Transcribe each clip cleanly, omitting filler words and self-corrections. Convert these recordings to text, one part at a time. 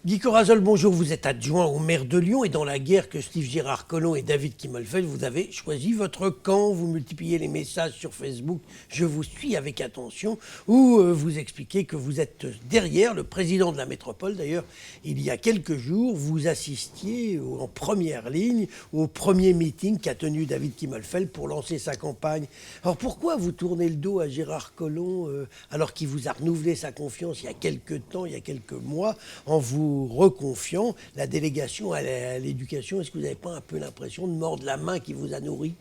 Guy Corazol, bonjour, vous êtes adjoint au maire de Lyon et dans la guerre que suivent Gérard Collomb et David Kimmelfeld, vous avez choisi votre camp, vous multipliez les messages sur Facebook, je vous suis avec attention, où vous expliquez que vous êtes derrière le président de la métropole. D'ailleurs, il y a quelques jours, vous assistiez en première ligne au premier meeting qu'a tenu David Kimmelfeld pour lancer sa campagne. Alors pourquoi vous tournez le dos à Gérard Collomb alors qu'il vous a renouvelé sa confiance il y a quelques temps, il y a quelques mois, en vous reconfiant la délégation à l'éducation? Est-ce que vous n'avez pas un peu l'impression de mordre la main qui vous a nourri?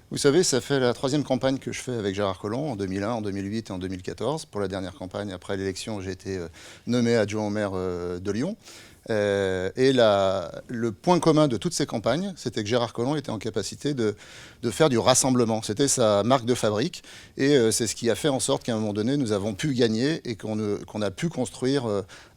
Vous savez, ça fait la troisième campagne que je fais avec Gérard Collomb, en 2001, en 2008 et en 2014. Pour la dernière campagne, après l'élection, j'ai été nommé adjoint au maire de Lyon. Le point commun de toutes ces campagnes, c'était que Gérard Collomb était en capacité de faire du rassemblement. C'était sa marque de fabrique et c'est ce qui a fait en sorte qu'à un moment donné, nous avons pu gagner et qu'on a pu construire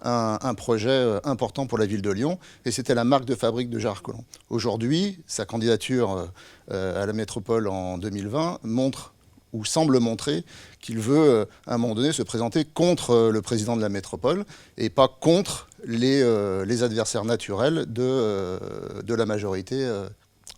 un projet important pour la ville de Lyon. Et c'était la marque de fabrique de Gérard Collomb. Aujourd'hui, sa candidature à la métropole en 2020 montre ou semble montrer qu'il veut, à un moment donné, se présenter contre le président de la métropole et pas contre les adversaires naturels de la majorité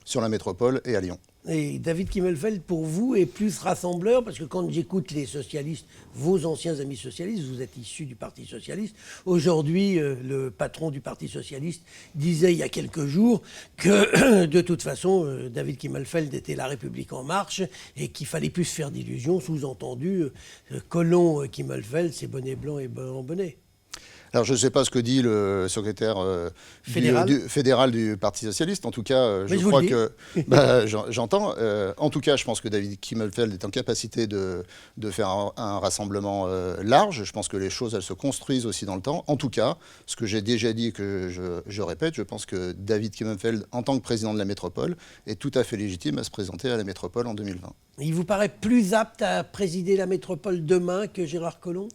sur la métropole et à Lyon. Et David Kimmelfeld, pour vous, est plus rassembleur, parce que quand j'écoute les socialistes, vos anciens amis socialistes, vous êtes issus du Parti socialiste. Aujourd'hui, le patron du Parti socialiste disait il y a quelques jours que de toute façon, David Kimmelfeld était la République en marche et qu'il fallait plus se faire d'illusions. Sous-entendu, Collomb, Kimmelfeld, c'est bonnet blanc et blanc bonnet. Alors, je ne sais pas ce que dit le secrétaire fédéral du Parti socialiste. En tout cas, je crois que... j'entends. En tout cas, je pense que David Kimmelfeld est en capacité de faire un rassemblement large. Je pense que les choses, elles se construisent aussi dans le temps. En tout cas, ce que j'ai déjà dit et que je répète, je pense que David Kimmelfeld, en tant que président de la métropole, est tout à fait légitime à se présenter à la métropole en 2020. Il vous paraît plus apte à présider la métropole demain que Gérard Collomb ?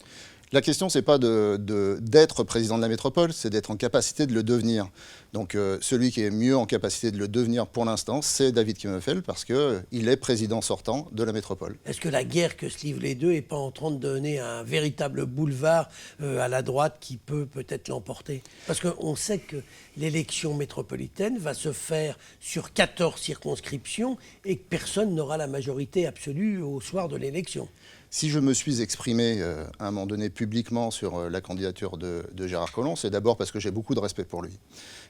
La question, ce n'est pas d'être président de la métropole, c'est d'être en capacité de le devenir. Donc celui qui est mieux en capacité de le devenir pour l'instant, c'est David Kimmelfeld, parce qu'il est président sortant de la métropole. Est-ce que la guerre que se livrent les deux n'est pas en train de donner un véritable boulevard à la droite qui peut peut-être l'emporter? Parce qu'on sait que l'élection métropolitaine va se faire sur 14 circonscriptions et que personne n'aura la majorité absolue au soir de l'élection. Si je me suis exprimé à un moment donné publiquement sur la candidature de Gérard Collomb, c'est d'abord parce que j'ai beaucoup de respect pour lui.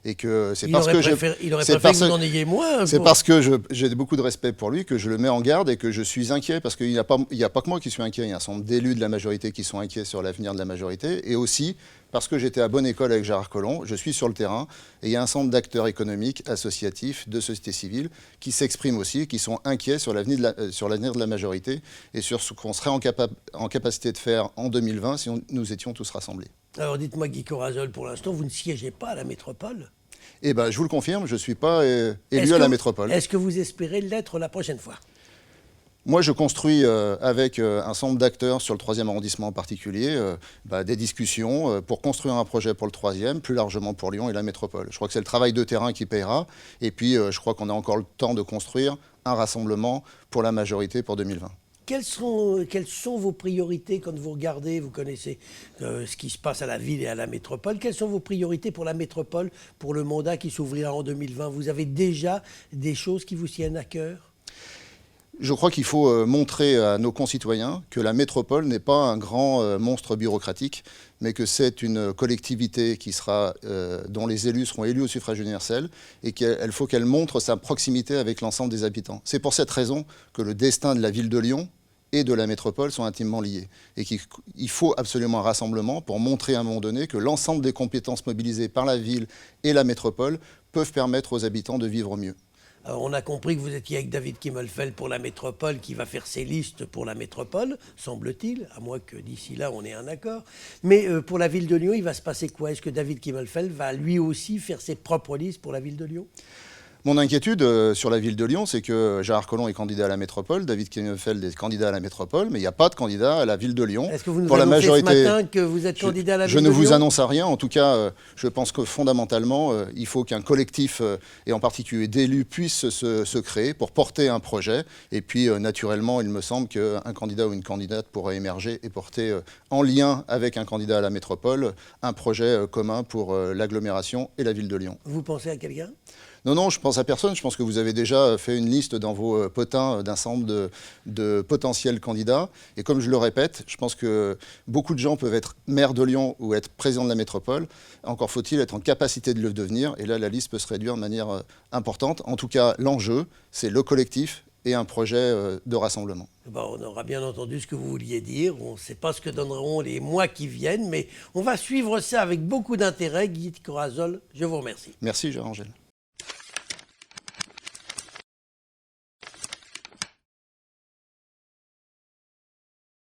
Et que c'est parce que il aurait préféré que vous en ayez moins. C'est parce que j'ai beaucoup de respect pour lui que je le mets en garde et que je suis inquiet, parce qu'il n'y a pas que moi qui suis inquiet, il y a un certain nombre d'élus de la majorité qui sont inquiets sur l'avenir de la majorité, et aussi parce que j'étais à bonne école avec Gérard Collomb, je suis sur le terrain, et il y a un certain nombre d'acteurs économiques, associatifs, de société civile, qui s'expriment aussi, qui sont inquiets sur l'avenir de la majorité, et sur ce qu'on serait en capacité de faire en 2020 si nous étions tous rassemblés. Alors dites-moi, Guy Corazol, pour l'instant, vous ne siégez pas à la métropole? Eh bien, je vous le confirme, je ne suis pas élu à la métropole. Est-ce que vous espérez l'être la prochaine fois? Moi, je construis avec un certain nombre d'acteurs sur le 3e arrondissement en particulier des discussions pour construire un projet pour le 3e, plus largement pour Lyon et la métropole. Je crois que c'est le travail de terrain qui payera. Et puis, je crois qu'on a encore le temps de construire un rassemblement pour la majorité pour 2020. Quelles sont vos priorités quand vous regardez, vous connaissez ce qui se passe à la ville et à la métropole, quelles sont vos priorités pour la métropole, pour le mandat qui s'ouvrira en 2020? Vous avez déjà des choses qui vous tiennent à cœur? Je crois qu'il faut montrer à nos concitoyens que la métropole n'est pas un grand monstre bureaucratique, mais que c'est une collectivité dont les élus seront élus au suffrage universel et qu'il faut qu'elle montre sa proximité avec l'ensemble des habitants. C'est pour cette raison que le destin de la ville de Lyon et de la métropole sont intimement liés. Et qu'il faut absolument un rassemblement pour montrer à un moment donné que l'ensemble des compétences mobilisées par la ville et la métropole peuvent permettre aux habitants de vivre mieux. Alors, on a compris que vous étiez avec David Kimmelfeld pour la métropole, qui va faire ses listes pour la métropole, semble-t-il, à moins que d'ici là on ait un accord. Mais pour la ville de Lyon, il va se passer quoi? Est-ce que David Kimmelfeld va lui aussi faire ses propres listes pour la ville de Lyon? Mon inquiétude sur la ville de Lyon, c'est que Gérard Collomb est candidat à la métropole, David Kennefeld est candidat à la métropole, mais il n'y a pas de candidat à la ville de Lyon. Est-ce que vous nous Pour la annoncez majorité, ce matin que vous êtes candidat à la ville de Lyon ? Je ne vous annonce à rien. En tout cas, je pense que fondamentalement, il faut qu'un collectif, et en particulier d'élus, puisse se créer pour porter un projet. Et puis, naturellement, il me semble qu'un candidat ou une candidate pourrait émerger et porter, en lien avec un candidat à la métropole, un projet commun pour l'agglomération et la ville de Lyon. Vous pensez à quelqu'un ? Non, je pense à personne. Je pense que vous avez déjà fait une liste dans vos potins d'un certain nombre de potentiels candidats. Et comme je le répète, je pense que beaucoup de gens peuvent être maire de Lyon ou être président de la métropole. Encore faut-il être en capacité de le devenir. Et là, la liste peut se réduire de manière importante. En tout cas, l'enjeu, c'est le collectif et un projet de rassemblement. On aura bien entendu ce que vous vouliez dire. On ne sait pas ce que donneront les mois qui viennent, mais on va suivre ça avec beaucoup d'intérêt. Guy Corazol, je vous remercie. Merci, Gérard Angèle.